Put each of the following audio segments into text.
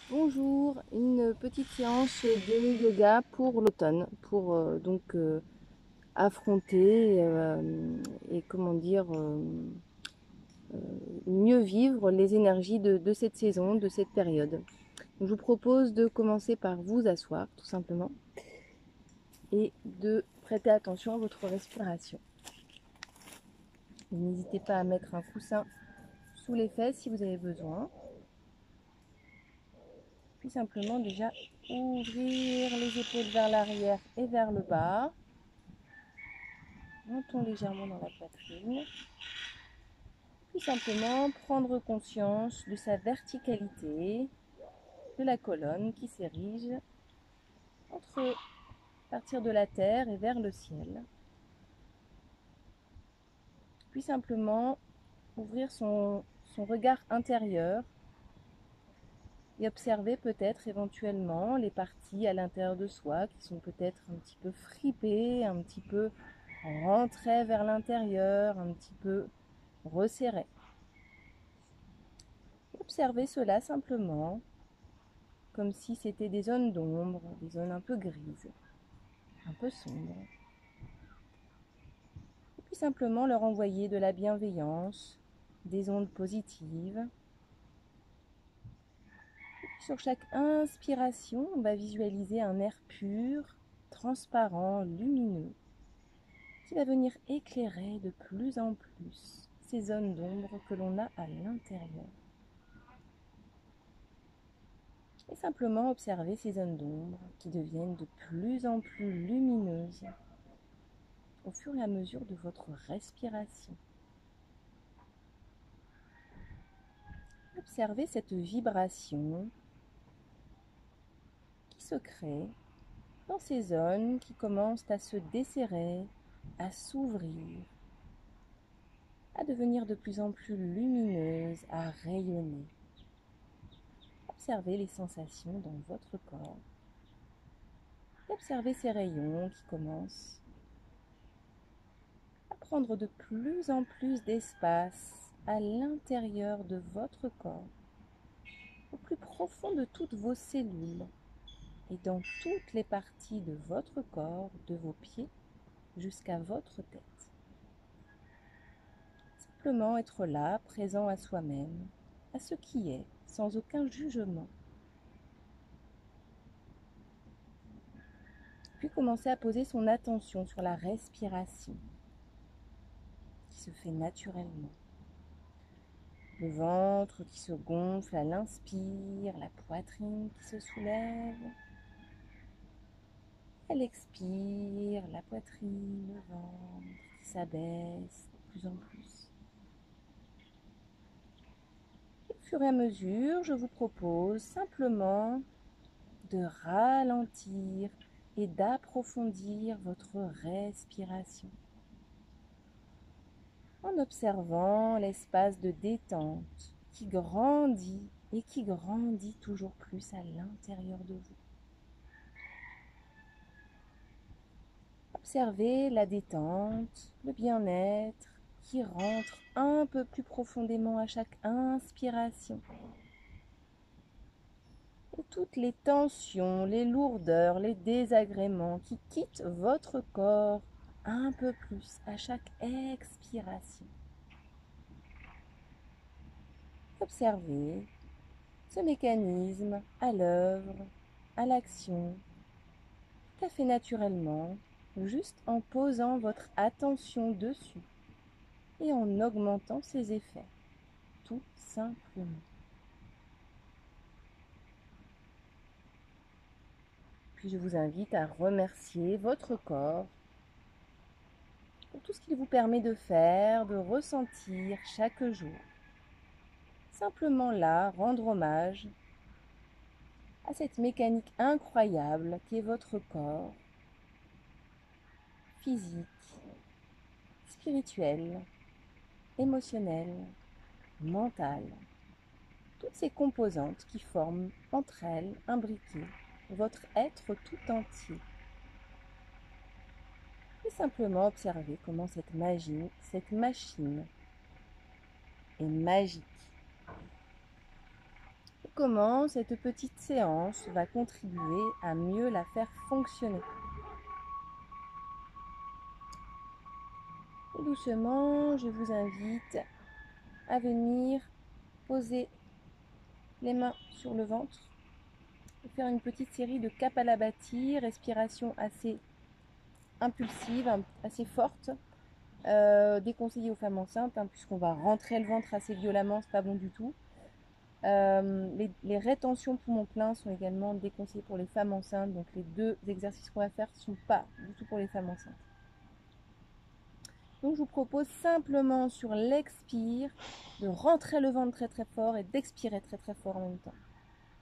Bonjour, une petite séance de yoga pour l'automne, pour affronter et comment dire mieux vivre les énergies de cette saison, de cette période. Donc, je vous propose de commencer par vous asseoir tout simplement et de prêter attention à votre respiration. N'hésitez pas à mettre un coussin sous les fesses si vous avez besoin. Puis simplement déjà ouvrir les épaules vers l'arrière et vers le bas. Montons légèrement dans la poitrine. Puis simplement prendre conscience de sa verticalité, de la colonne qui s'érige entre partir de la terre et vers le ciel. Puis simplement ouvrir son regard intérieur et observer peut-être éventuellement les parties à l'intérieur de soi qui sont peut-être un petit peu fripées, un petit peu rentrées vers l'intérieur, un petit peu resserrées. Observez cela simplement comme si c'était des zones d'ombre, des zones un peu grises, un peu sombres. Et puis simplement leur envoyer de la bienveillance, des ondes positives. Et puis sur chaque inspiration, on va visualiser un air pur, transparent, lumineux, qui va venir éclairer de plus en plus ces zones d'ombre que l'on a à l'intérieur. Et simplement observer ces zones d'ombre qui deviennent de plus en plus lumineuses au fur et à mesure de votre respiration. Observez cette vibration qui se crée dans ces zones qui commencent à se desserrer, à s'ouvrir, à devenir de plus en plus lumineuses, à rayonner. Observez les sensations dans votre corps. Et observez ces rayons qui commencent à prendre de plus en plus d'espace à l'intérieur de votre corps, au plus profond de toutes vos cellules et dans toutes les parties de votre corps, de vos pieds jusqu'à votre tête. Simplement être là, présent à soi-même, à ce qui est, sans aucun jugement. Puis commencer à poser son attention sur la respiration qui se fait naturellement. Le ventre qui se gonfle à l'inspire, la poitrine qui se soulève. À l'expire, la poitrine, le ventre qui s'abaisse de plus en plus. Au fur et à mesure, je vous propose simplement de ralentir et d'approfondir votre respiration en observant l'espace de détente qui grandit et qui grandit toujours plus à l'intérieur de vous. Observez la détente, le bien-être qui rentre un peu plus profondément à chaque inspiration. Et toutes les tensions, les lourdeurs, les désagréments qui quittent votre corps un peu plus à chaque expiration. Observez ce mécanisme à l'œuvre, à l'action, tout à fait naturellement, juste en posant votre attention dessus et en augmentant ses effets, tout simplement. Puis je vous invite à remercier votre corps pour tout ce qu'il vous permet de faire, de ressentir chaque jour. Simplement là, rendre hommage à cette mécanique incroyable qui est votre corps, physique, spirituel, émotionnel, mental. Toutes ces composantes qui forment entre elles, imbriquées, votre être tout entier. Et simplement observer comment cette magie, cette machine est magique. comment cette petite séance va contribuer à mieux la faire fonctionner. Et doucement, je vous invite à venir poser les mains sur le ventre et faire une petite série de Kapalabhati, respiration assez impulsive, assez forte, déconseillée aux femmes enceintes, puisqu'on va rentrer le ventre assez violemment, c'est pas bon du tout. Les rétentions poumons pleins sont également déconseillées pour les femmes enceintes, donc les deux exercices qu'on va faire ne sont pas du tout pour les femmes enceintes. Donc je vous propose simplement sur l'expire de rentrer le ventre très très fort et d'expirer très très fort en même temps.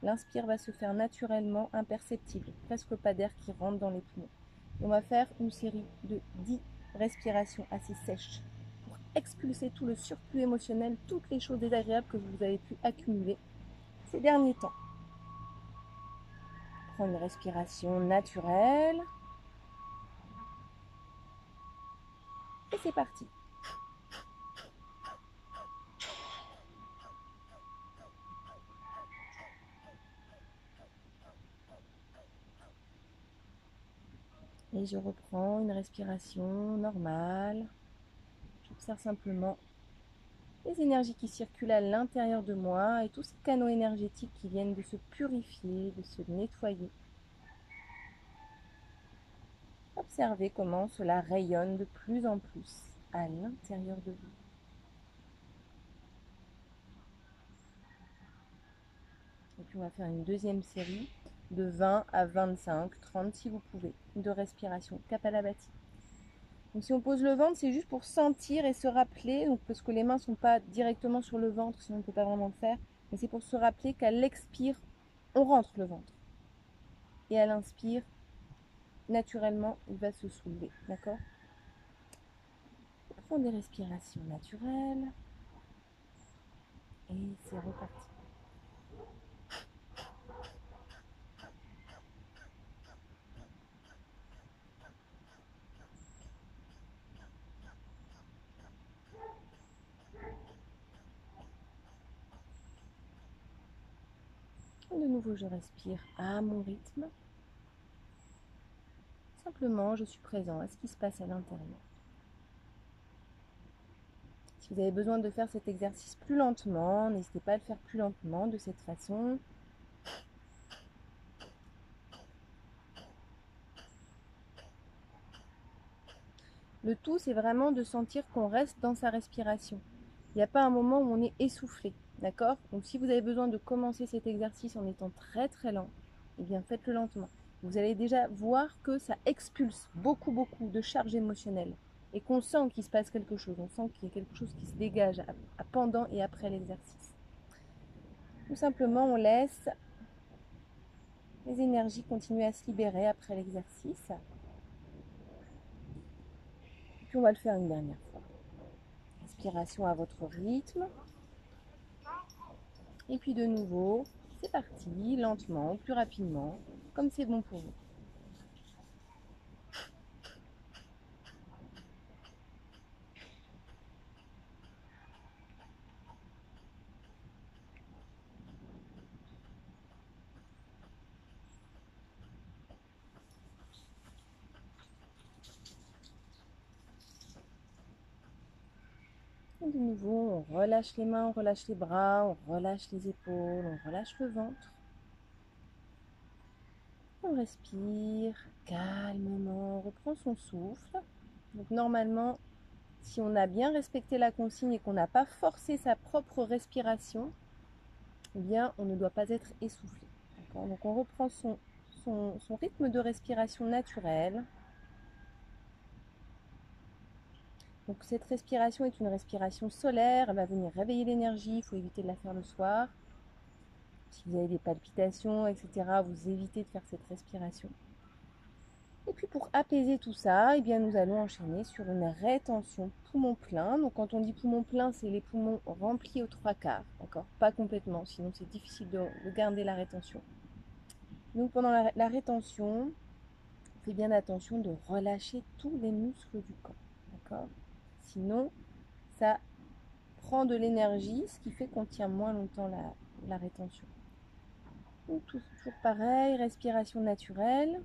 L'inspire va se faire naturellement, imperceptible, presque pas d'air qui rentre dans les poumons. Et on va faire une série de 10 respirations assez sèches pour expulser tout le surplus émotionnel, toutes les choses désagréables que vous avez pu accumuler ces derniers temps. Prends une respiration naturelle. Et c'est parti. Et je reprends une respiration normale. J'observe simplement les énergies qui circulent à l'intérieur de moi et tous ces canaux énergétiques qui viennent de se purifier, de se nettoyer. Observez comment cela rayonne de plus en plus à l'intérieur de vous. Et puis on va faire une deuxième série de 20 à 25, 30 si vous pouvez, de respiration Kapalabhati. Donc si on pose le ventre, c'est juste pour sentir et se rappeler, donc parce que les mains ne sont pas directement sur le ventre, sinon on ne peut pas vraiment le faire, mais c'est pour se rappeler qu'à l'expire, on rentre le ventre. Et à l'inspire, naturellement, il va se soulever, d'accord? Prends des respirations naturelles. Et c'est reparti. Et de nouveau, je respire à mon rythme. Simplement, je suis présent à ce qui se passe à l'intérieur. Si vous avez besoin de faire cet exercice plus lentement, n'hésitez pas à le faire plus lentement de cette façon. Le tout, c'est vraiment de sentir qu'on reste dans sa respiration. Il n'y a pas un moment où on est essoufflé, d'accord? Donc si vous avez besoin de commencer cet exercice en étant très très lent, eh bien faites-le lentement. Vous allez déjà voir que ça expulse beaucoup de charge émotionnelle et qu'on sent qu'il se passe quelque chose, on sent qu'il y a quelque chose qui se dégage pendant et après l'exercice. Tout simplement, on laisse les énergies continuer à se libérer après l'exercice. Et puis on va le faire une dernière fois. Respiration à votre rythme. Et puis de nouveau, c'est parti, lentement, plus rapidement, comme c'est bon pour vous. Et de nouveau, on relâche les mains, on relâche les bras, on relâche les épaules, on relâche le ventre. On respire calmement, on reprend son souffle. Donc normalement, si on a bien respecté la consigne et qu'on n'a pas forcé sa propre respiration, eh bien on ne doit pas être essoufflé. Donc on reprend son rythme de respiration naturel. Donc cette respiration est une respiration solaire, elle va venir réveiller l'énergie, il faut éviter de la faire le soir. Si vous avez des palpitations, etc., vous évitez de faire cette respiration. Et puis pour apaiser tout ça, eh bien nous allons enchaîner sur une rétention poumon plein. Donc quand on dit poumon plein, c'est les poumons remplis aux 3/4, d'accord? Pas complètement, sinon c'est difficile de garder la rétention. Donc pendant la rétention, faites bien attention de relâcher tous les muscles du corps, d'accord? Sinon, ça prend de l'énergie, ce qui fait qu'on tient moins longtemps la rétention. Donc, toujours pareil, respiration naturelle.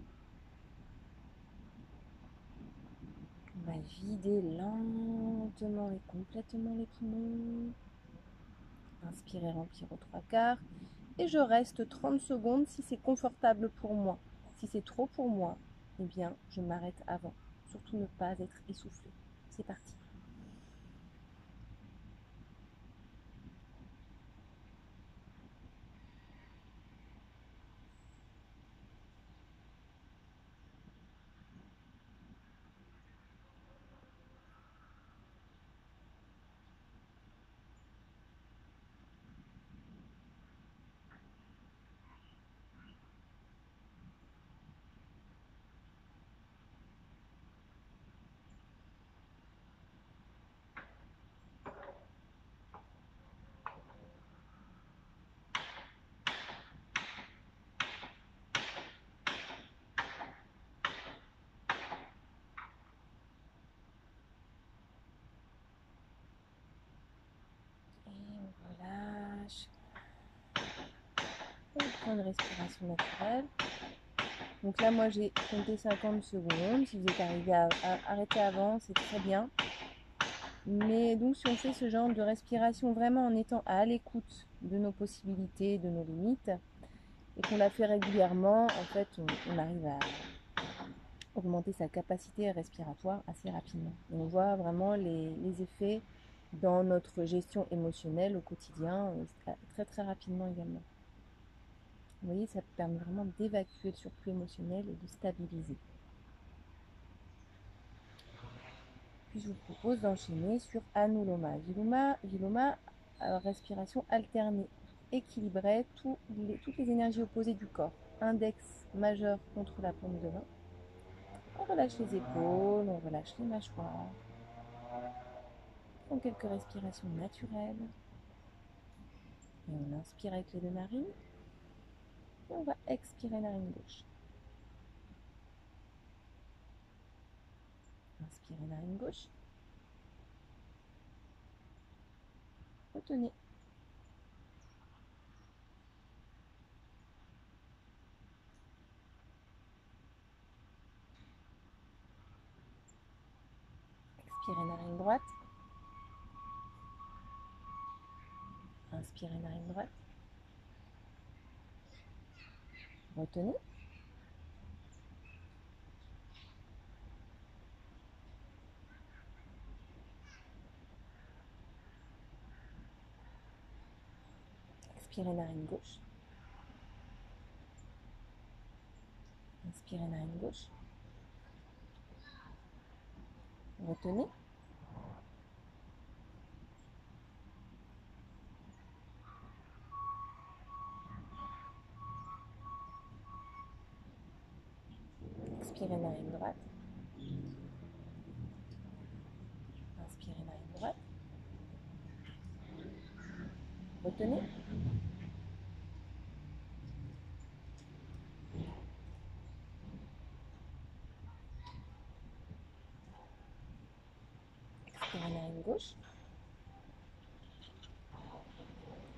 On va vider lentement et complètement les poumons. Inspirez, remplir aux 3/4. Et je reste 30 secondes si c'est confortable pour moi. Si c'est trop pour moi, eh bien, je m'arrête avant. Surtout ne pas être essoufflé. C'est parti. Relâche. On prend une respiration naturelle. Donc là, moi, j'ai compté 50 secondes. Si vous êtes arrivé à arrêter avant, c'est très bien. Mais donc, si on fait ce genre de respiration vraiment en étant à l'écoute de nos possibilités, de nos limites, et qu'on la fait régulièrement, en fait, on arrive à augmenter sa capacité respiratoire assez rapidement. Et on voit vraiment les effets dans notre gestion émotionnelle au quotidien très très rapidement également. Vous voyez, ça permet vraiment d'évacuer le surplus émotionnel et de stabiliser. Puis je vous propose d'enchaîner sur Anuloma Viloma, respiration alternée, équilibrée, toutes les énergies opposées du corps. Index majeur contre la paume de main. On relâche les épaules, on relâche les mâchoires. On prend quelques respirations naturelles. Et on inspire avec les deux narines. Et on va expirer narine gauche. Inspirez narine gauche. Retenez. Expirez narine droite. Inspirez narine droite. Retenez. Expirez narine gauche. Inspirez narine gauche. Retenez. Expirez narine droite. Inspirez narine droite. Retenez. Expirez narine gauche.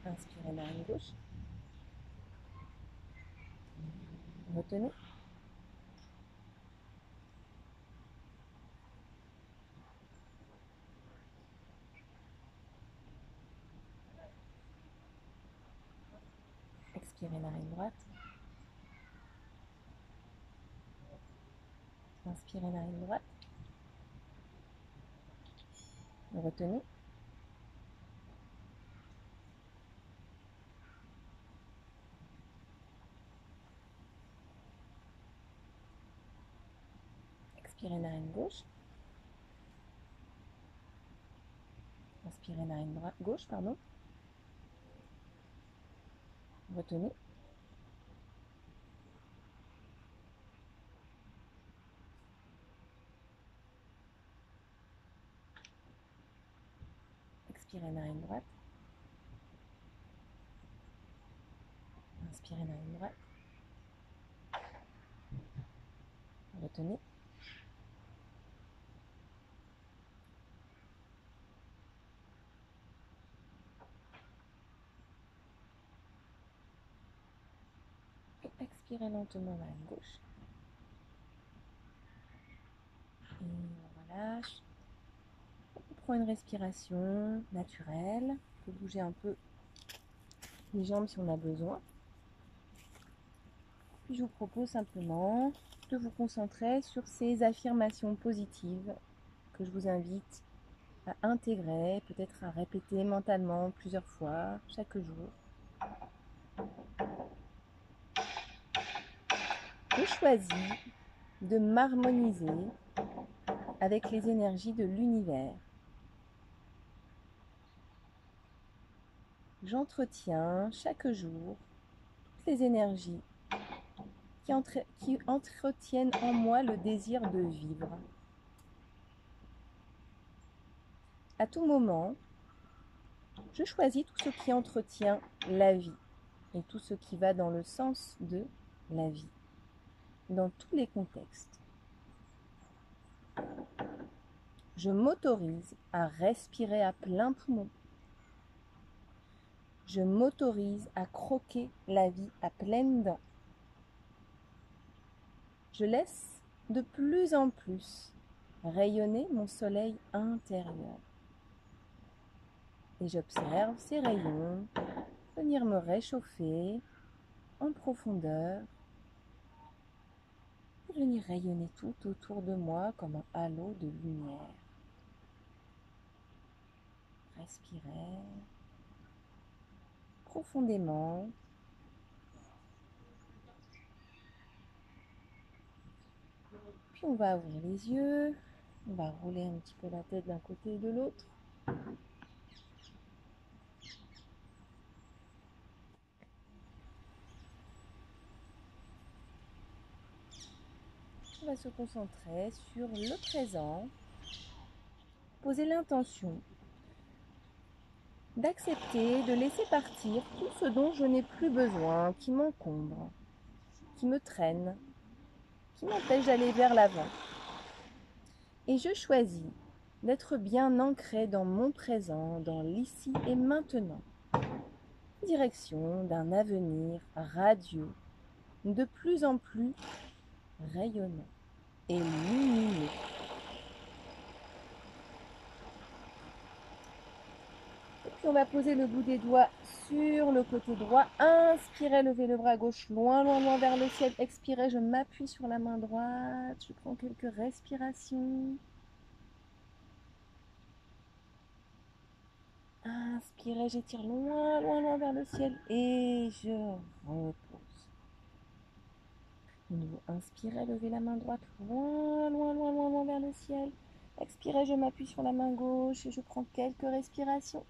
Inspirez narine gauche. Retenez. Expirez narine droite. Inspirez narine droite. Retenez. Expirez narine gauche. Inspirez narine droite, gauche, pardon. Retenez. Expirez narine droite. Inspirez narine droite. Retenez. Inspirez lentement vers la gauche. Et on relâche. On prend une respiration naturelle. On peut bouger un peu les jambes si on a besoin. Puis je vous propose simplement de vous concentrer sur ces affirmations positives que je vous invite à intégrer, peut-être à répéter mentalement plusieurs fois chaque jour. Je choisis de m'harmoniser avec les énergies de l'univers. J'entretiens chaque jour toutes les énergies qui entretiennent en moi le désir de vivre. À tout moment, je choisis tout ce qui entretient la vie et tout ce qui va dans le sens de la vie, dans tous les contextes. Je m'autorise à respirer à plein poumon. Je m'autorise à croquer la vie à pleines dents. Je laisse de plus en plus rayonner mon soleil intérieur. Et j'observe ces rayons venir me réchauffer en profondeur et venir rayonner tout autour de moi comme un halo de lumière. Respirez profondément. Puis on va ouvrir les yeux, on va rouler un petit peu la tête d'un côté et de l'autre. On va se concentrer sur le présent, poser l'intention d'accepter, de laisser partir tout ce dont je n'ai plus besoin, qui m'encombre, qui me traîne, qui m'empêche d'aller vers l'avant. Et je choisis d'être bien ancré dans mon présent, dans l'ici et maintenant, direction d'un avenir radieux, de plus en plus rayonnant et lumineux. Et puis on va poser le bout des doigts sur le côté droit. Inspirez, levez le bras gauche loin, loin, loin vers le ciel. Expirez, je m'appuie sur la main droite. Je prends quelques respirations. Inspirez, j'étire loin, loin, loin vers le ciel et je repose. De nouveau, inspirez, levez la main droite loin, loin, loin, loin, loin vers le ciel. Expirez, je m'appuie sur la main gauche et je prends quelques respirations.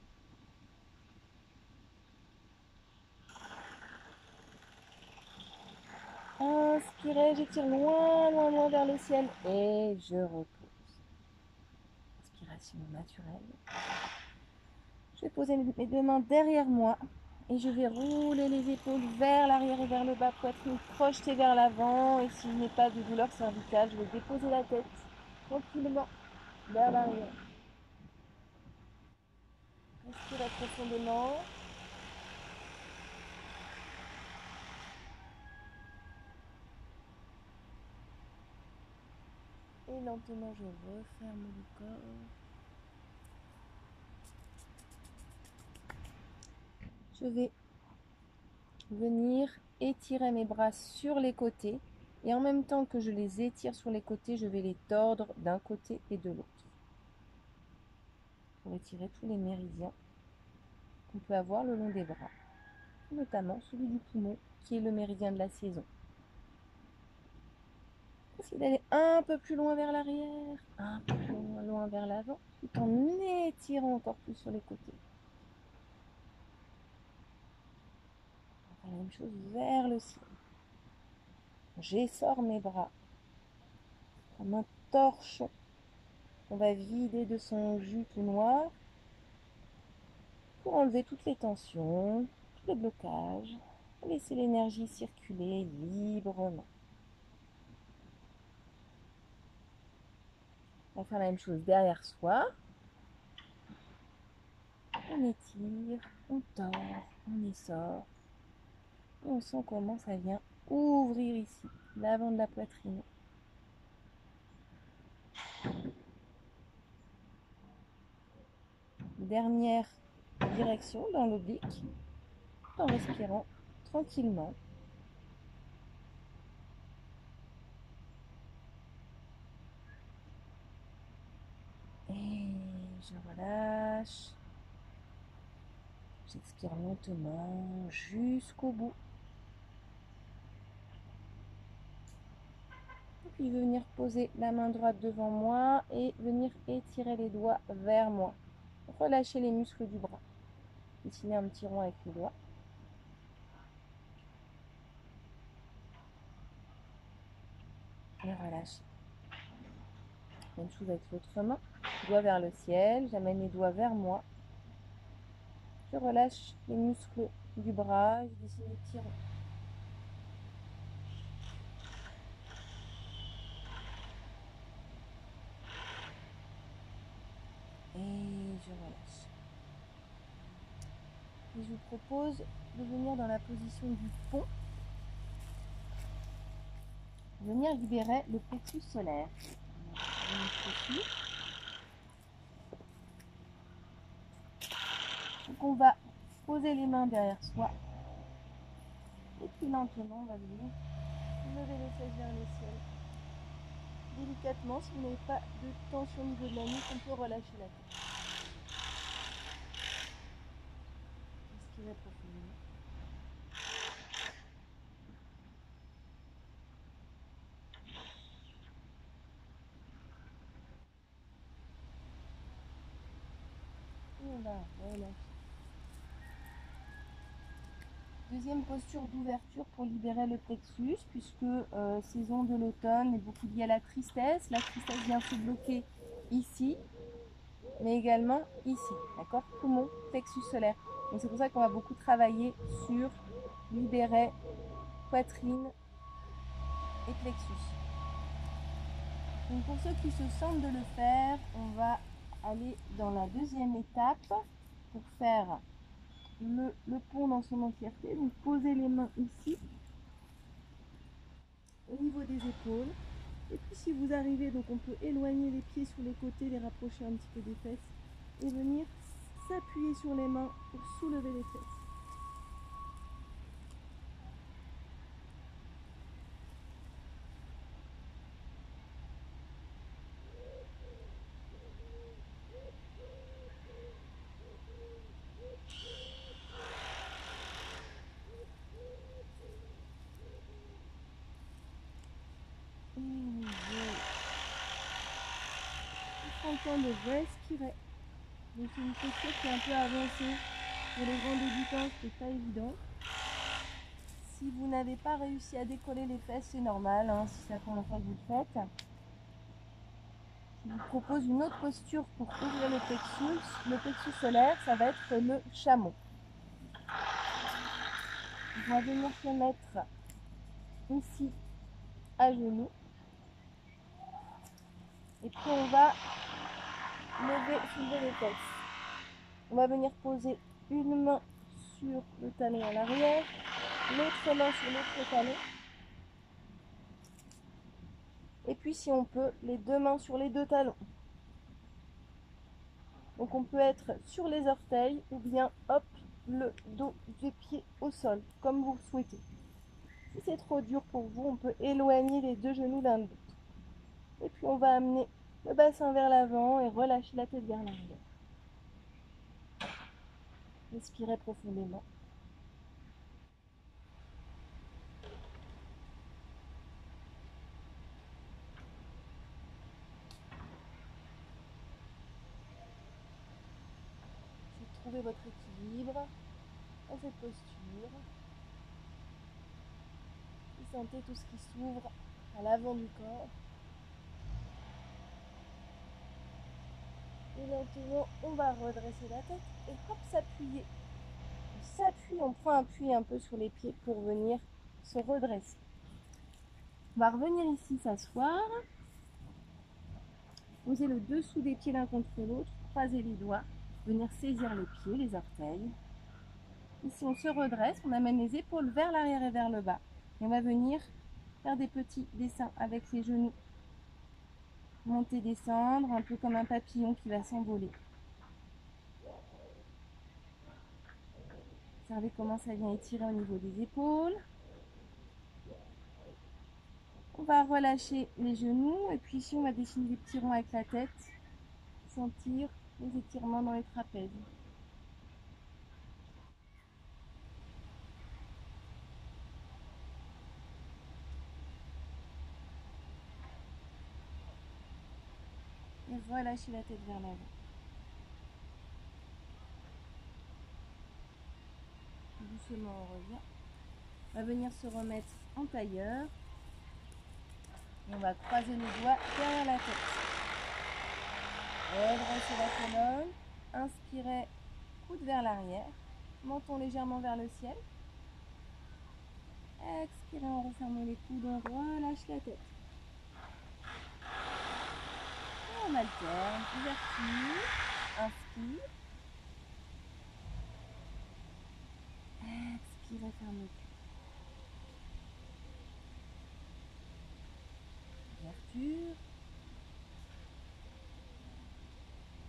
Inspirez, j'étire loin, loin, loin vers le ciel et je repose. Inspiration naturelle. Je vais poser mes deux mains derrière moi et je vais rouler les épaules vers l'arrière et vers le bas, poitrine projetée vers l'avant. Et si je n'ai pas de douleur cervicale, je vais déposer la tête tranquillement vers l'arrière. Respirez profondément. Et lentement, je referme le corps. Je vais venir étirer mes bras sur les côtés. Et en même temps que je les étire sur les côtés, je vais les tordre d'un côté et de l'autre. Pour étirer tous les méridiens qu'on peut avoir le long des bras. Notamment celui du poumon, qui est le méridien de la saison. Essayez d'aller un peu plus loin vers l'arrière, un peu plus loin vers l'avant, tout en étirant encore plus sur les côtés. On va faire la même chose vers le ciel. J'essore mes bras comme un torchon. On va vider de son jus tout noir pour enlever toutes les tensions, tous les blocages, laisser l'énergie circuler librement. On va faire la même chose derrière soi. On étire, on tord, on essore. Et on sent comment ça vient ouvrir ici, l'avant de la poitrine. Dernière direction dans l'oblique, en respirant tranquillement. Et je relâche. J'expire lentement jusqu'au bout. Puis venir poser la main droite devant moi et venir étirer les doigts vers moi. Relâchez les muscles du bras. Dessinez un petit rond avec les doigts. Et relâchez. Même chose avec l'autre main. Doigt vers le ciel. J'amène les doigts vers moi. Je relâche les muscles du bras. Je dessine des petits ronds. Et je relâche. Et je vous propose de venir dans la position du pont. Venir libérer le plexus solaire. Donc on va poser les mains derrière soi. Et puis lentement, on va venir lever les fesses vers le ciel. Délicatement, si vous n'avez pas de tension au niveau de la nuque, on peut relâcher la tête. Inspirez profondément. Et on va relâcher. Deuxième posture d'ouverture pour libérer le plexus, puisque saison de l'automne est beaucoup liée à la tristesse. La tristesse vient se bloquer ici, mais également ici, d'accord? Poumon, plexus solaire. Donc c'est pour ça qu'on va beaucoup travailler sur libérer poitrine et plexus. Donc pour ceux qui se sentent de le faire, on va aller dans la deuxième étape pour faire le pont dans son entièreté. Donc posez les mains ici, au niveau des épaules. Et puis si vous arrivez, donc on peut éloigner les pieds sur les côtés, les rapprocher un petit peu des fesses et venir s'appuyer sur les mains pour soulever les fesses. Prends le temps de respirer. Donc c'est une posture qui est un peu avancée pour les grands débutants, c'est pas évident. Si vous n'avez pas réussi à décoller les fesses, c'est normal, hein, si c'est la première fois que vous le faites. Je vous propose une autre posture pour ouvrir le plexus solaire, ça va être le chameau. On va venir se mettre ici à genoux. Et puis on va soulever les fesses. On va venir poser une main sur le talon à l'arrière, l'autre main sur l'autre talon. Et puis si on peut, les deux mains sur les deux talons. Donc on peut être sur les orteils ou bien hop, le dos des pieds au sol, comme vous le souhaitez. Si c'est trop dur pour vous, on peut éloigner les deux genoux l'un de l'autre. Et puis on va amener le bassin vers l'avant et relâcher la tête vers l'arrière. Respirez profondément. Trouvez votre équilibre dans cette posture. Et sentez tout ce qui s'ouvre à l'avant du corps. Et maintenant, on va redresser la tête et hop, s'appuyer. On s'appuie, on prend appui un peu sur les pieds pour venir se redresser. On va revenir ici s'asseoir. Posez le dessous des pieds l'un contre l'autre, croisez les doigts, venir saisir les pieds, les orteils. Ici, on se redresse, on amène les épaules vers l'arrière et vers le bas. Et on va venir faire des petits dessins avec les genoux. Monter, descendre, un peu comme un papillon qui va s'envoler. Observez comment ça vient étirer au niveau des épaules. On va relâcher les genoux et puis ici on va dessiner des petits ronds avec la tête. Sentir les étirements dans les trapèzes. Et relâcher la tête vers l'avant. Doucement on revient. On va venir se remettre en tailleur. Et on va croiser les doigts derrière la tête. Redressez la colonne. Inspirez, coude vers l'arrière. Menton légèrement vers le ciel. Expirez en refermant les coudes, on relâche la tête. Et on alterne. Ouverture. Inspire. Expirez, fermeture. Ouverture.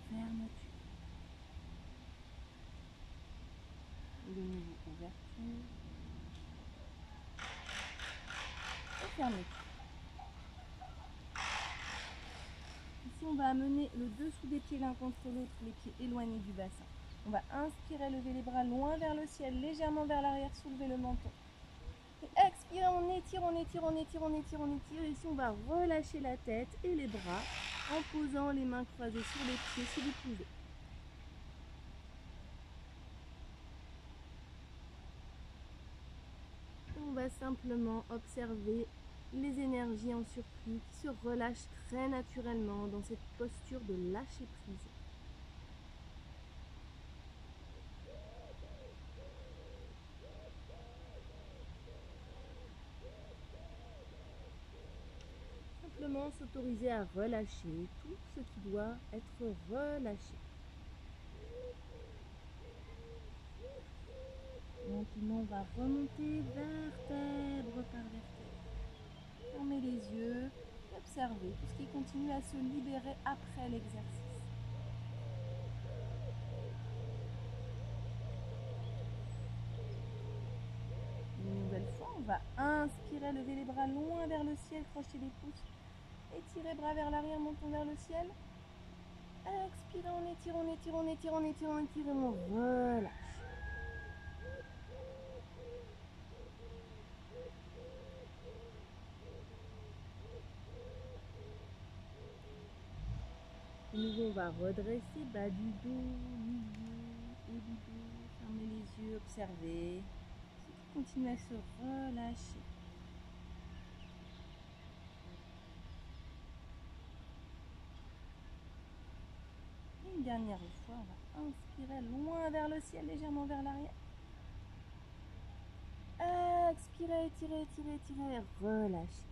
Fermeture. Et de nouveau, ouverture. Et fermeture. Ici, on va amener le dessous des pieds l'un contre l'autre, les pieds éloignés du bassin. On va inspirer, lever les bras loin vers le ciel, légèrement vers l'arrière, soulever le menton. Et expirer, on étire, on étire, on étire, on étire, on étire. Ici, on va relâcher la tête et les bras en posant les mains croisées sur les pieds si vous pouvez. On va simplement observer les énergies en surplus qui se relâchent très naturellement dans cette posture de lâcher prise. Simplement s'autoriser à relâcher tout ce qui doit être relâché. Maintenant, on va remonter vertèbre par vertèbre. Fermez les yeux et observez tout ce qui continue à se libérer après l'exercice. Une nouvelle fois, on va inspirer, lever les bras loin vers le ciel, crocher les pouces. Étirez bras vers l'arrière, montons vers le ciel. Expirez, on étire, on étire, on étire, on étire, on étire et on relâche. De nouveau, on va redresser, bas du dos, milieu, haut du dos. Fermez les yeux, observez. Continuez à se relâcher. Et une dernière fois, on va inspirer loin vers le ciel, légèrement vers l'arrière. Expirez, étirez, étirez, étirez, relâchez.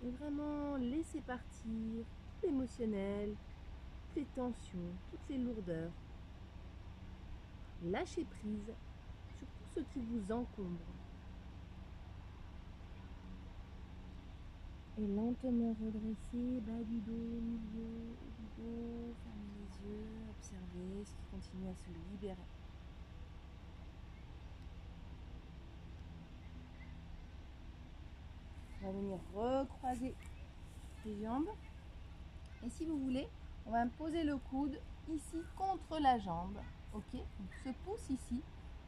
Et vraiment laissez partir tout l'émotionnel, toutes les tensions, toutes les lourdeurs. Lâchez prise sur tout ce qui vous encombre. Et lentement redresser, bas du dos, milieu, haut du dos. Fermez les yeux, observez ce qui continue à se libérer. On va venir recroiser les jambes. Et si vous voulez, on va poser le coude ici contre la jambe. Ok, donc ce pouce ici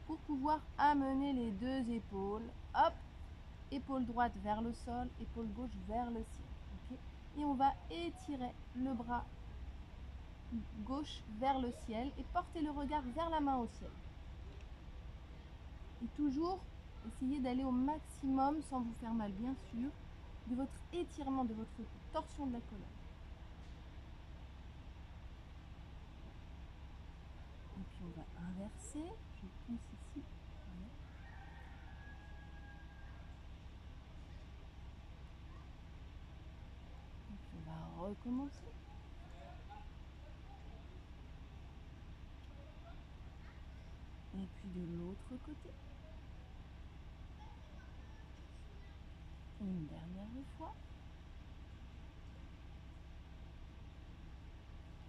pour pouvoir amener les deux épaules. Hop, épaule droite vers le sol, épaule gauche vers le ciel. Okay, et on va étirer le bras gauche vers le ciel et porter le regard vers la main au ciel. Et toujours essayez d'aller au maximum, sans vous faire mal bien sûr, de votre étirement, de votre torsion de la colonne. Et puis on va inverser, je pousse ici. Voilà. Et puis on va recommencer. de l'autre côté. Une dernière fois.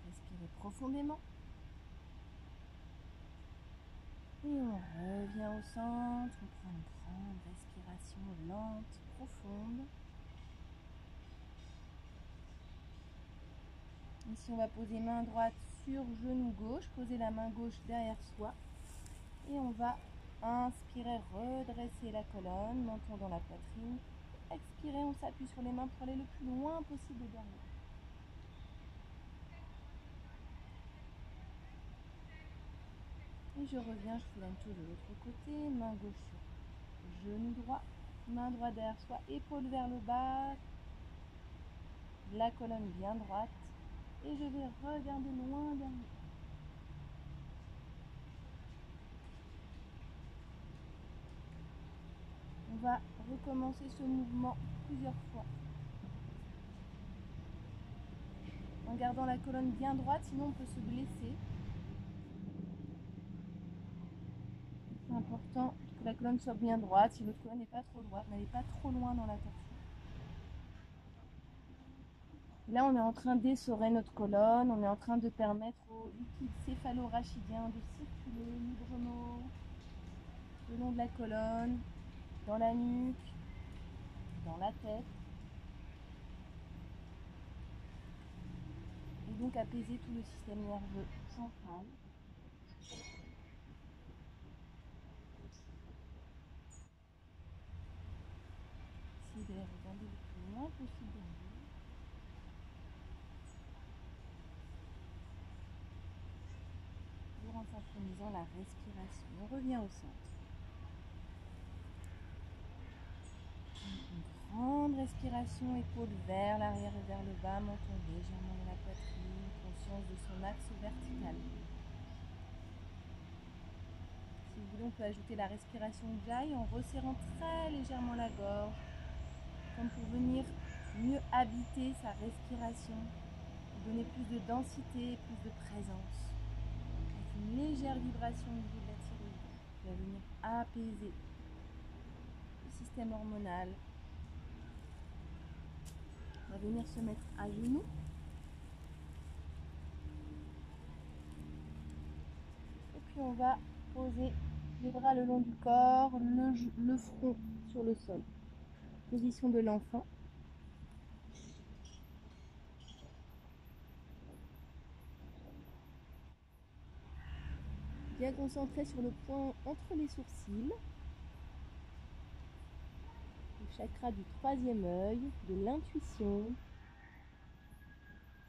Respirez profondément. Et on revient au centre, on prend une grande respiration lente, profonde. Ici, on va poser main droite sur genou gauche, poser la main gauche derrière soi. Et on va inspirer, redresser la colonne, menton dans la poitrine. Expirer, on s'appuie sur les mains pour aller le plus loin possible derrière. Et je reviens, je fais la même chose de l'autre côté, main gauche sur genou droit, main droite derrière soi, épaule vers le bas, la colonne bien droite, et je vais regarder loin derrière. On va recommencer ce mouvement plusieurs fois, en gardant la colonne bien droite, sinon on peut se blesser. C'est important que la colonne soit bien droite. Si votre colonne n'est pas trop droite, n'allez pas trop loin dans la torsion. Là, on est en train d'essorer notre colonne. On est en train de permettre au liquide céphalo-rachidien de circuler librement le long de la colonne, dans la nuque, dans la tête. Et donc apaiser tout le système nerveux central. Essayez de regarder le plus loin possible derrière. Toujours en synchronisant la respiration. On revient au centre. Une grande respiration, épaule vers l'arrière et vers le bas, menton légèrement dans la poitrine, conscience de son axe vertical. Si vous voulez, on peut ajouter la respiration Ujjayi en resserrant très légèrement la gorge, comme pour venir mieux habiter sa respiration, donner plus de densité, plus de présence. Avec une légère vibration au niveau de la thyroïde qui va venir apaiser le système hormonal. On va venir se mettre à genoux. Et puis on va poser les bras le long du corps, le front sur le sol. Position de l'enfant. Bien concentré sur le point entre les sourcils. Le chakra du troisième œil, de l'intuition. Vous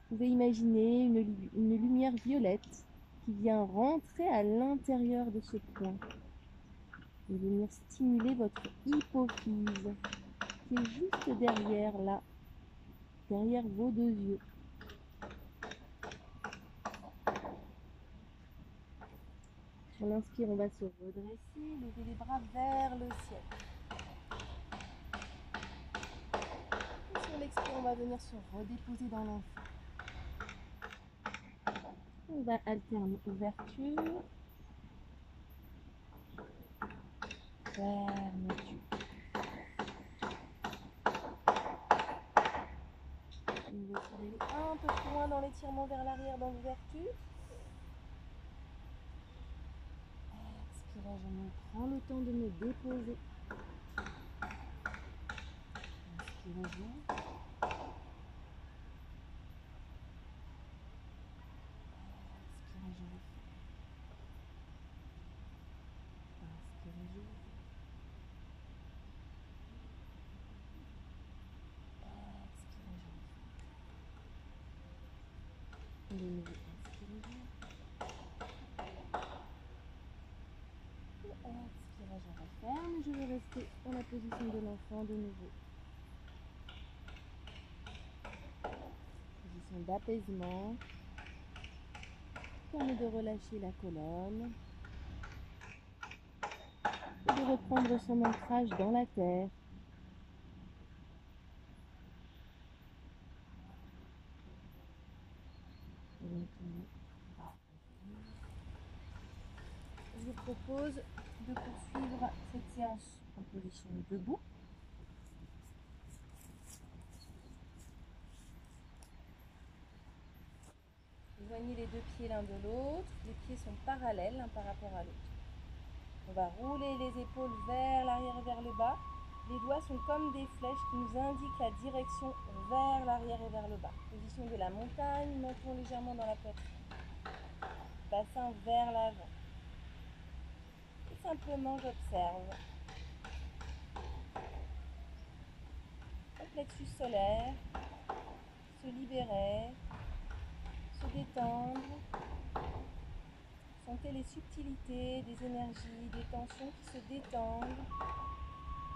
pouvez imaginer une lumière violette qui vient rentrer à l'intérieur de ce point et venir stimuler votre hypophyse qui est juste derrière là, derrière vos deux yeux. Sur l'inspire, on va se redresser, lever les bras vers le ciel. Et sur l'expire, on va venir se redéposer dans l'enfant. On va alterner ouverture, fermeture. On va aller un peu plus loin dans l'étirement vers l'arrière, dans l'ouverture. Expirez, je me prends le temps de me déposer. Inspirez, j'ouvre. Expirez, je referme. Inspirez, j'ouvre. Expirez, je referme. De nouveau, inspirez, j'ouvre. Expirez, je referme. Je vais rester dans la position de l'enfant de nouveau. Position d'apaisement. Permet de relâcher la colonne et de reprendre son ancrage dans la terre. Et maintenant, vous propose de poursuivre cette séance en position debout. Éloignez les deux pieds l'un de l'autre. Les pieds sont parallèles l'un par rapport à l'autre. On va rouler les épaules vers l'arrière et vers le bas. Les doigts sont comme des flèches qui nous indiquent la direction vers l'arrière et vers le bas. Position de la montagne, menton légèrement dans la poitrine. Bassin vers l'avant. Et simplement j'observe. Le plexus solaire, se libérer, se détendre. Sentez les subtilités des énergies, des tensions qui se détendent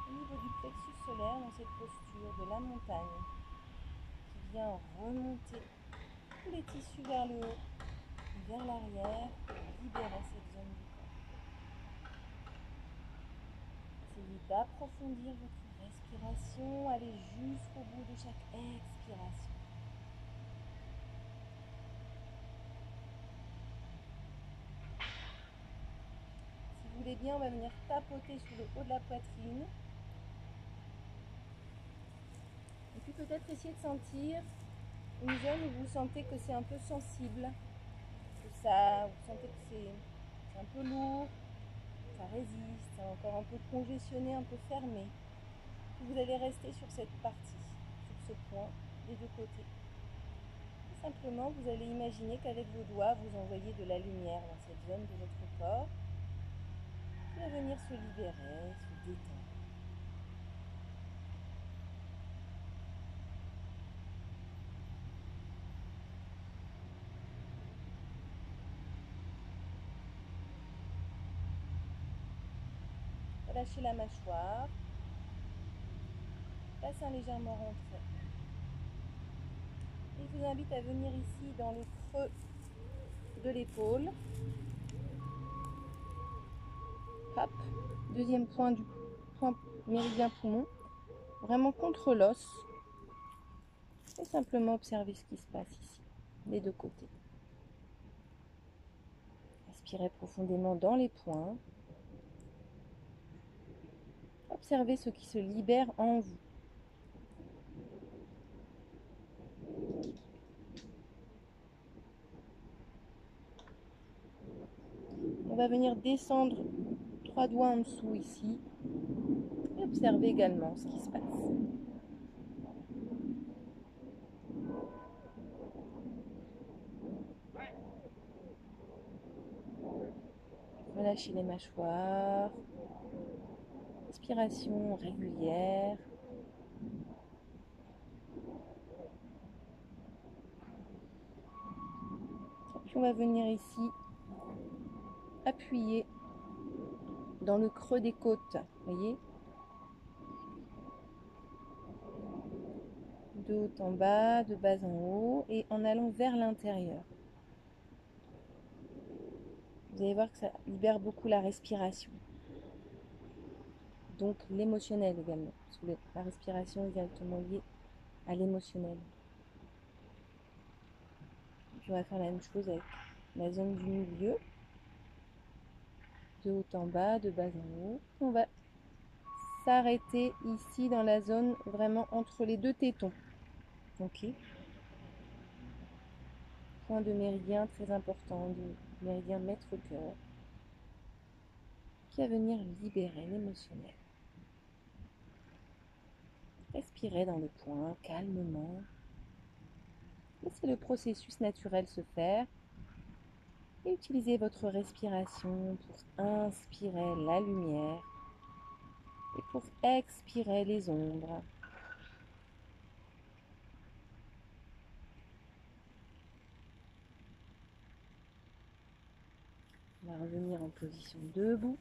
au niveau du plexus solaire dans cette posture de la montagne qui vient remonter tous les tissus vers le haut et vers l'arrière pour libérer cette zone du corps. Essayez d'approfondir votre respiration, allez jusqu'au bout de chaque expiration. Si vous voulez bien, on va venir tapoter sur le haut de la poitrine. Et puis peut-être essayer de sentir une zone où vous sentez que c'est un peu sensible, que ça, vous sentez que c'est un peu lourd, ça résiste, c'est encore un peu congestionné, un peu fermé. Puis vous allez rester sur cette partie, sur ce point, des deux côtés. Et simplement, vous allez imaginer qu'avec vos doigts, vous envoyez de la lumière dans cette zone de votre corps, qui va venir se libérer, se détendre. Relâchez la mâchoire, bassin légèrement rentré. Et je vous invite à venir ici dans le creux de l'épaule. Hop, deuxième point du point méridien poumon, vraiment contre l'os. Et simplement observer ce qui se passe ici, des deux côtés. Respirez profondément dans les poings. Observez ce qui se libère en vous. On va venir descendre 3 doigts en dessous ici. Et observez également ce qui se passe. Relâchez les mâchoires. Respiration régulière. Et puis on va venir ici appuyer dans le creux des côtes, voyez, de haut en bas, de bas en haut, et en allant vers l'intérieur. Vous allez voir que ça libère beaucoup la respiration, donc l'émotionnel également, parce que la respiration est directement liée à l'émotionnel. Puis on va faire la même chose avec la zone du milieu, de haut en bas, de bas en haut. On va s'arrêter ici dans la zone vraiment entre les deux tétons. Ok. Point de méridien très important, de méridien maître-cœur, qui va venir libérer l'émotionnel. Respirez dans le point, calmement. Laissez le processus naturel se faire. Et utilisez votre respiration pour inspirer la lumière et pour expirer les ombres. On va revenir en position debout.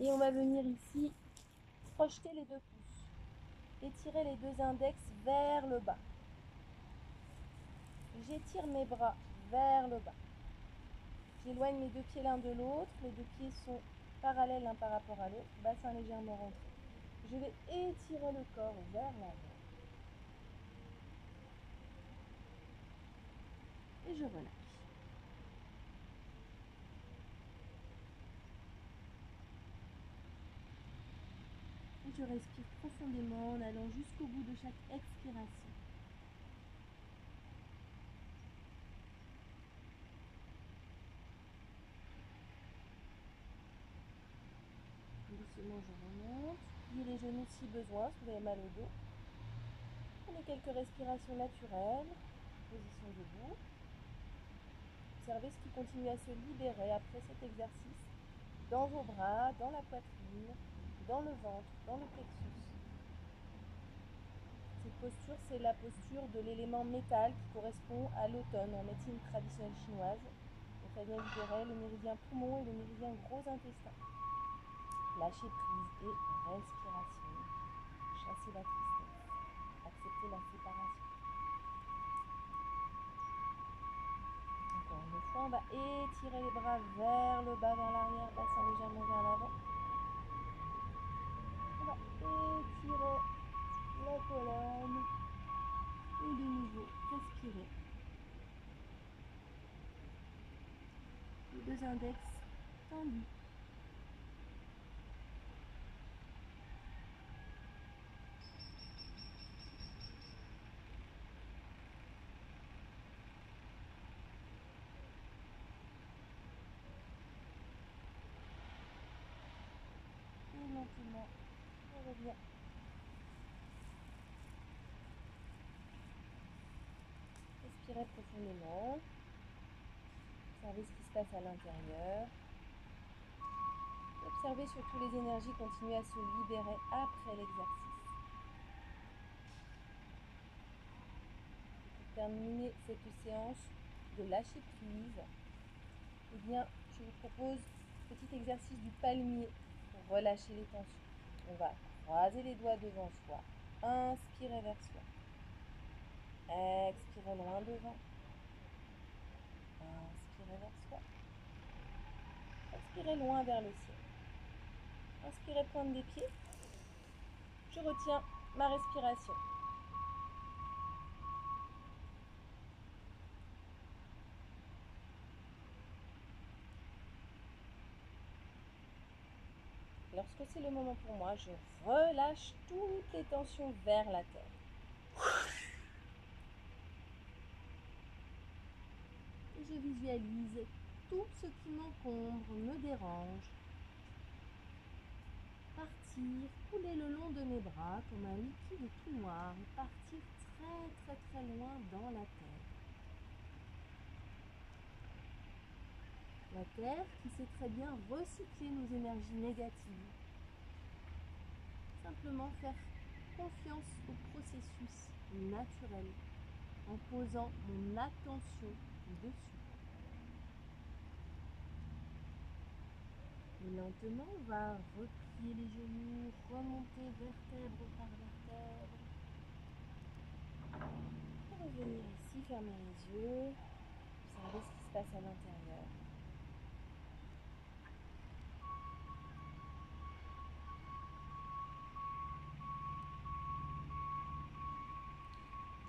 Et on va venir ici projeter les deux pouces. Étirer les deux index vers le bas. J'étire mes bras vers le bas. J'éloigne mes deux pieds l'un de l'autre. Les deux pieds sont parallèles l'un par rapport à l'autre. Bassin légèrement rentré. Je vais étirer le corps vers l'avant. Et je relâche. je respire profondément en allant jusqu'au bout de chaque expiration. Doucement, je remonte. Pliez les genoux si besoin, si vous avez mal au dos. Prenez quelques respirations naturelles. Position debout. Observez ce qui continue à se libérer après cet exercice dans vos bras, dans la poitrine, dans le ventre, dans le plexus. Cette posture, c'est la posture de l'élément métal qui correspond à l'automne en médecine traditionnelle chinoise. Donc ça vient libérer le méridien poumon et le méridien gros intestin. Lâchez prise et respiration. Chassez la tristesse. Acceptez la séparation. Encore une fois, on va étirer les bras vers le bas, vers l'arrière, bassin légèrement vers l'avant. On va étirer la colonne et de nouveau respirer. Les deux index tendus. Et lentement, on revient. Respirez profondément. Observez ce qui se passe à l'intérieur. Observez surtout les énergies continuer à se libérer après l'exercice. Pour terminer cette séance de lâcher prise, eh bien, je vous propose un petit exercice du palmier pour relâcher les tensions. On va croiser les doigts devant soi, inspirez vers soi, expirez loin devant, inspirez vers soi, expirez loin vers le ciel. Inspirez, pointe des pieds. Je retiens ma respiration. Lorsque c'est le moment pour moi, je relâche toutes les tensions vers la terre. Et je visualise tout ce qui m'encombre, me dérange, partir, couler le long de mes bras comme un liquide tout noir et partir très loin dans la terre. La terre qui sait très bien recycler nos énergies négatives. Simplement faire confiance au processus naturel en posant mon attention dessus. Et lentement, on va replier les genoux, remonter vertèbre par vertèbre. Revenir ici, fermer les yeux, observer ce qui se passe à l'intérieur.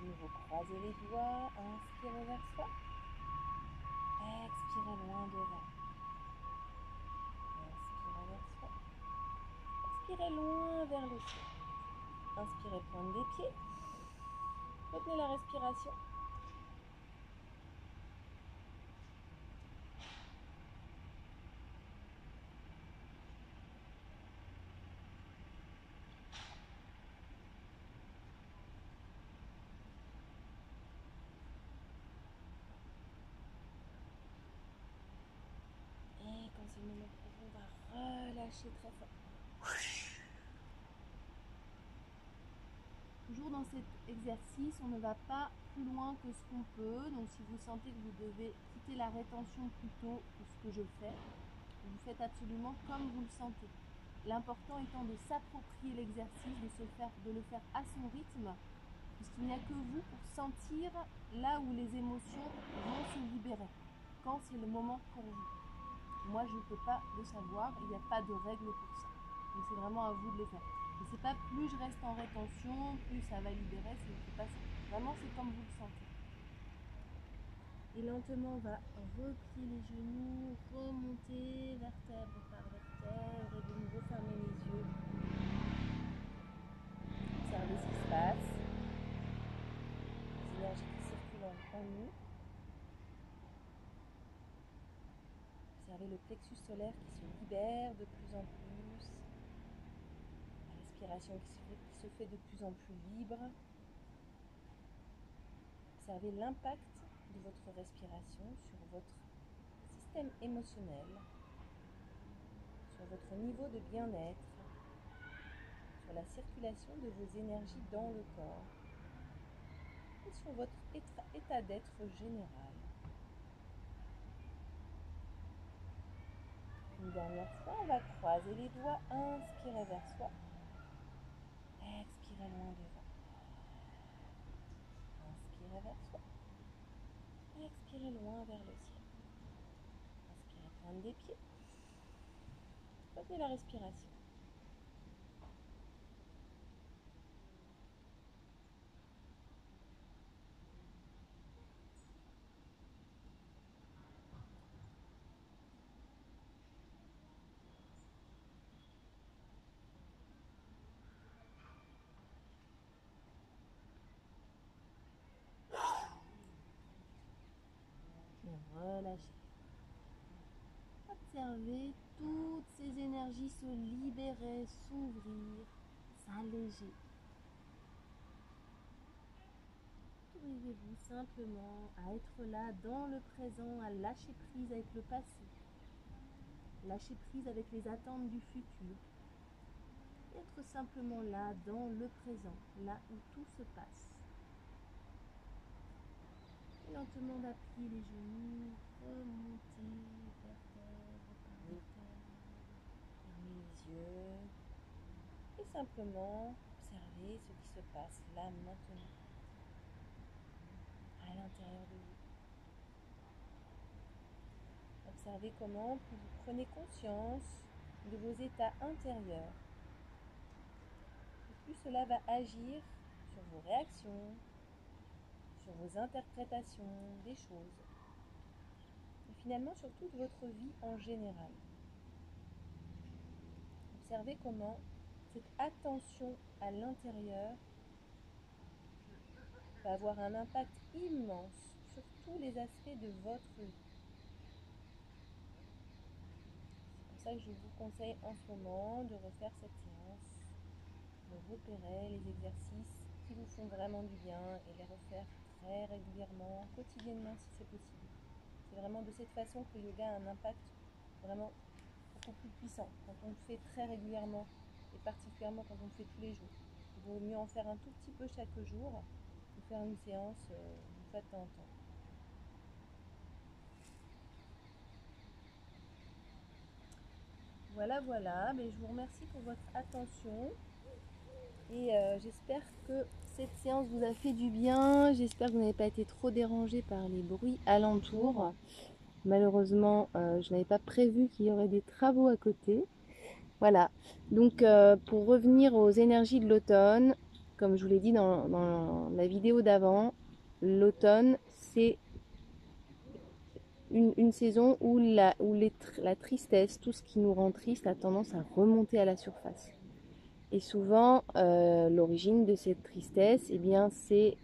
De nouveau, croisez les doigts, inspirez vers soi, expirez loin devant. Inspirez vers soi, expirez loin vers le ciel. Inspirez, pointe des pieds, retenez la respiration. Et quand c'est le moment pour vous, on va relâcher très fort. Toujours dans cet exercice, on ne va pas plus loin que ce qu'on peut. Donc si vous sentez que vous devez quitter la rétention plus tôt que ce que je fais, vous faites absolument comme vous le sentez. L'important étant de s'approprier l'exercice, de le faire à son rythme, puisqu'il n'y a que vous pour sentir là où les émotions vont se libérer, quand c'est le moment pour vous. Moi, je ne peux pas le savoir, il n'y a pas de règle pour ça. Donc c'est vraiment à vous de le faire. Et c'est pas plus je reste en rétention, plus ça va libérer, c'est pas ça. Vraiment, c'est comme vous le sentez. Et lentement, on va replier les genoux, remonter vertèbre par vertèbre et de nouveau fermer les yeux. Observez ce qui se passe, les énergies qui circulent en nous. Observez le plexus solaire qui se libère de plus en plus, la respiration qui se fait de plus en plus libre. Observez l'impact de votre respiration sur votre système émotionnel, sur votre niveau de bien-être, sur la circulation de vos énergies dans le corps et sur votre état d'être général. Une dernière fois, on va croiser les doigts, inspirez vers soi, expirez loin devant. Inspirez vers soi, expirez loin vers le ciel. Inspirez, pointe des pieds, retenez la respiration. Relâchez. Observez toutes ces énergies se libérer, s'ouvrir, s'alléger. Autorisez-vous simplement à être là dans le présent, à lâcher prise avec le passé, lâcher prise avec les attentes du futur. Être simplement là dans le présent, là où tout se passe. Et lentement d'appuyer les genoux, remonter vers terre, reparler terre, fermer les yeux et simplement observer ce qui se passe là maintenant, à l'intérieur de vous. Observez comment vous prenez conscience de vos états intérieurs. Et plus cela va agir sur vos réactions, sur vos interprétations des choses, et finalement sur toute votre vie en général. Observez comment cette attention à l'intérieur va avoir un impact immense sur tous les aspects de votre vie. C'est pour ça que je vous conseille en ce moment de refaire cette séance, de repérer les exercices qui vous font vraiment du bien et les refaire très régulièrement, quotidiennement si c'est possible. C'est vraiment de cette façon que le yoga a un impact vraiment beaucoup plus puissant quand on le fait très régulièrement et particulièrement quand on le fait tous les jours. Il vaut mieux en faire un tout petit peu chaque jour que faire une séance une fois de temps en temps. Voilà, mais je vous remercie pour votre attention et j'espère que cette séance vous a fait du bien. J'espère que vous n'avez pas été trop dérangé par les bruits alentours. Malheureusement, je n'avais pas prévu qu'il y aurait des travaux à côté. Voilà, donc pour revenir aux énergies de l'automne, comme je vous l'ai dit dans la vidéo d'avant, l'automne c'est une saison où la tristesse, tout ce qui nous rend triste a tendance à remonter à la surface. Et souvent, l'origine de cette tristesse, eh bien, c'est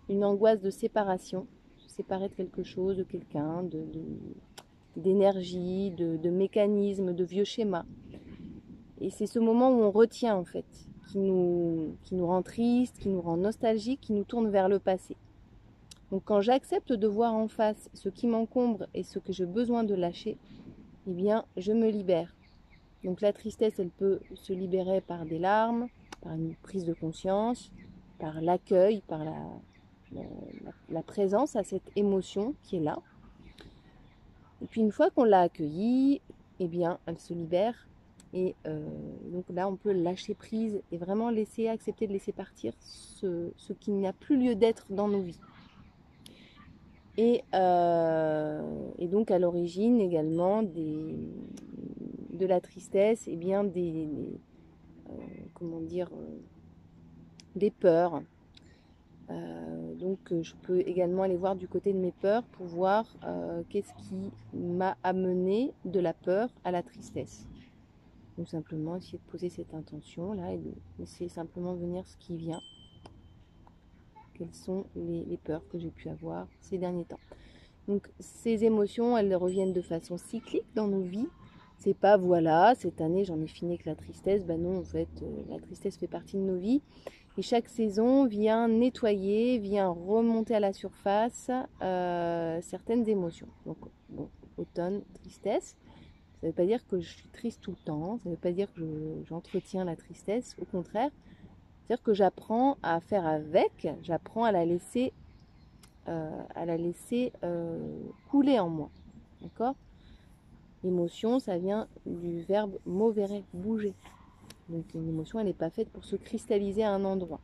une angoisse de séparation, séparer de quelque chose, de quelqu'un, d'énergie, de mécanismes, de vieux schémas. Et c'est ce moment où on retient en fait, qui nous rend triste, qui nous rend nostalgique, qui nous tourne vers le passé. Donc quand j'accepte de voir en face ce qui m'encombre et ce que j'ai besoin de lâcher, eh bien je me libère. Donc la tristesse, elle peut se libérer par des larmes, par une prise de conscience, par l'accueil, par la présence à cette émotion qui est là. Et puis une fois qu'on l'a accueillie, eh bien elle se libère. Et donc là, on peut lâcher prise et vraiment accepter de laisser partir ce qui n'a plus lieu d'être dans nos vies. Et donc à l'origine également de la tristesse, et bien des peurs. Donc je peux également aller voir du côté de mes peurs pour voir qu'est-ce qui m'a amené de la peur à la tristesse. Donc simplement essayer de poser cette intention là et de laisser simplement venir ce qui vient. Quelles sont les peurs que j'ai pu avoir ces derniers temps. Donc ces émotions, elles reviennent de façon cyclique dans nos vies. C'est pas voilà, cette année j'en ai fini avec la tristesse. Ben non, en fait, la tristesse fait partie de nos vies. Et chaque saison vient nettoyer, vient remonter à la surface certaines émotions. Donc bon, automne, tristesse. Ça ne veut pas dire que je suis triste tout le temps. Ça ne veut pas dire que j'entretiens la tristesse. Au contraire, c'est-à-dire que j'apprends à faire avec, j'apprends à la laisser couler en moi. D'accord? L'émotion, ça vient du verbe movere, bouger. Donc une émotion, elle n'est pas faite pour se cristalliser à un endroit.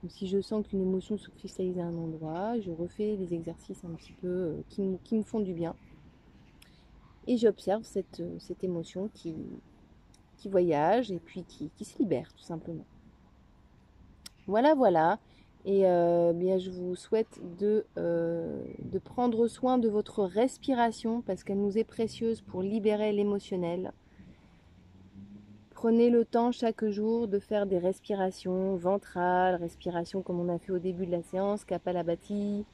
Donc si je sens qu'une émotion se cristallise à un endroit, je refais des exercices un petit peu qui me font du bien. Et j'observe cette émotion qui voyage et puis qui se libère tout simplement. Voilà, voilà. Et bien, je vous souhaite de prendre soin de votre respiration parce qu'elle nous est précieuse pour libérer l'émotionnel. Prenez le temps chaque jour de faire des respirations ventrales, respiration comme on a fait au début de la séance, Kapalabhati,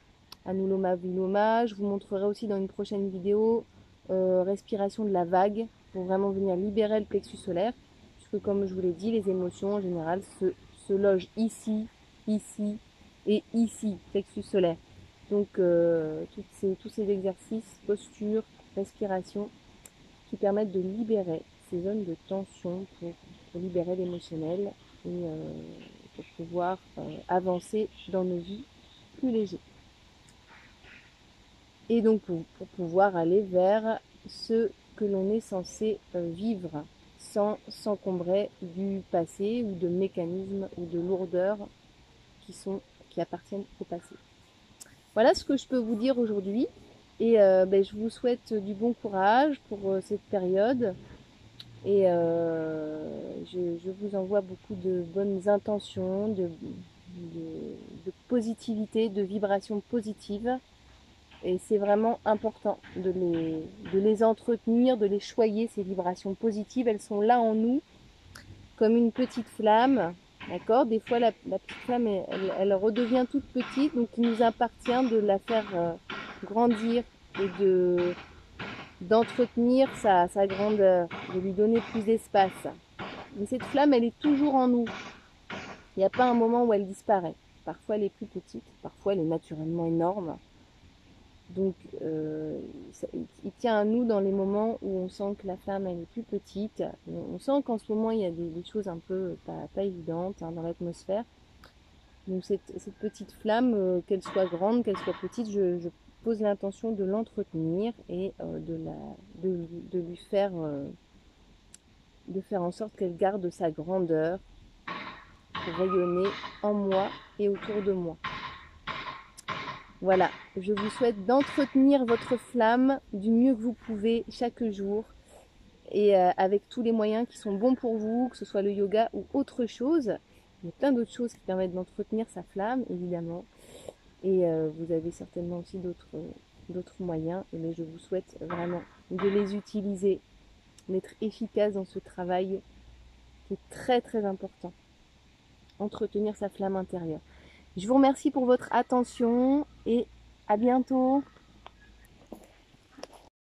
Anuloma Viloma. Je vous montrerai aussi dans une prochaine vidéo respiration de la vague pour vraiment venir libérer le plexus solaire. Puisque comme je vous l'ai dit, les émotions en général se logent ici, ici et ici, plexus solaire. Donc tous ces exercices, posture, respiration, qui permettent de libérer ces zones de tension pour libérer l'émotionnel et pour pouvoir avancer dans nos vies plus légers. Et donc pour pouvoir aller vers ce que l'on est censé vivre sans s'encombrer du passé ou de mécanismes ou de lourdeurs qui appartiennent au passé. Voilà ce que je peux vous dire aujourd'hui et je vous souhaite du bon courage pour cette période et je vous envoie beaucoup de bonnes intentions, de positivité, de vibrations positives. Et c'est vraiment important de les entretenir, de les choyer, ces vibrations positives. Elles sont là en nous, comme une petite flamme. D'accord? Des fois, la petite flamme, elle redevient toute petite. Donc, il nous appartient de la faire grandir et d'entretenir sa grandeur, de lui donner plus d'espace. Mais cette flamme, elle est toujours en nous. Il n'y a pas un moment où elle disparaît. Parfois, elle est plus petite. Parfois, elle est naturellement énorme. Donc, il tient à nous dans les moments où on sent que la flamme elle est plus petite. On sent qu'en ce moment il y a des choses un peu pas évidentes dans l'atmosphère. Donc cette petite flamme, qu'elle soit grande, qu'elle soit petite, je pose l'intention de l'entretenir et de lui faire de faire en sorte qu'elle garde sa grandeur pour rayonner en moi et autour de moi. Voilà, je vous souhaite d'entretenir votre flamme du mieux que vous pouvez chaque jour et avec tous les moyens qui sont bons pour vous, que ce soit le yoga ou autre chose. Il y a plein d'autres choses qui permettent d'entretenir sa flamme, évidemment. Et vous avez certainement aussi d'autres moyens. Et je vous souhaite vraiment de les utiliser, d'être efficace dans ce travail qui est très très important. Entretenir sa flamme intérieure. Je vous remercie pour votre attention et à bientôt.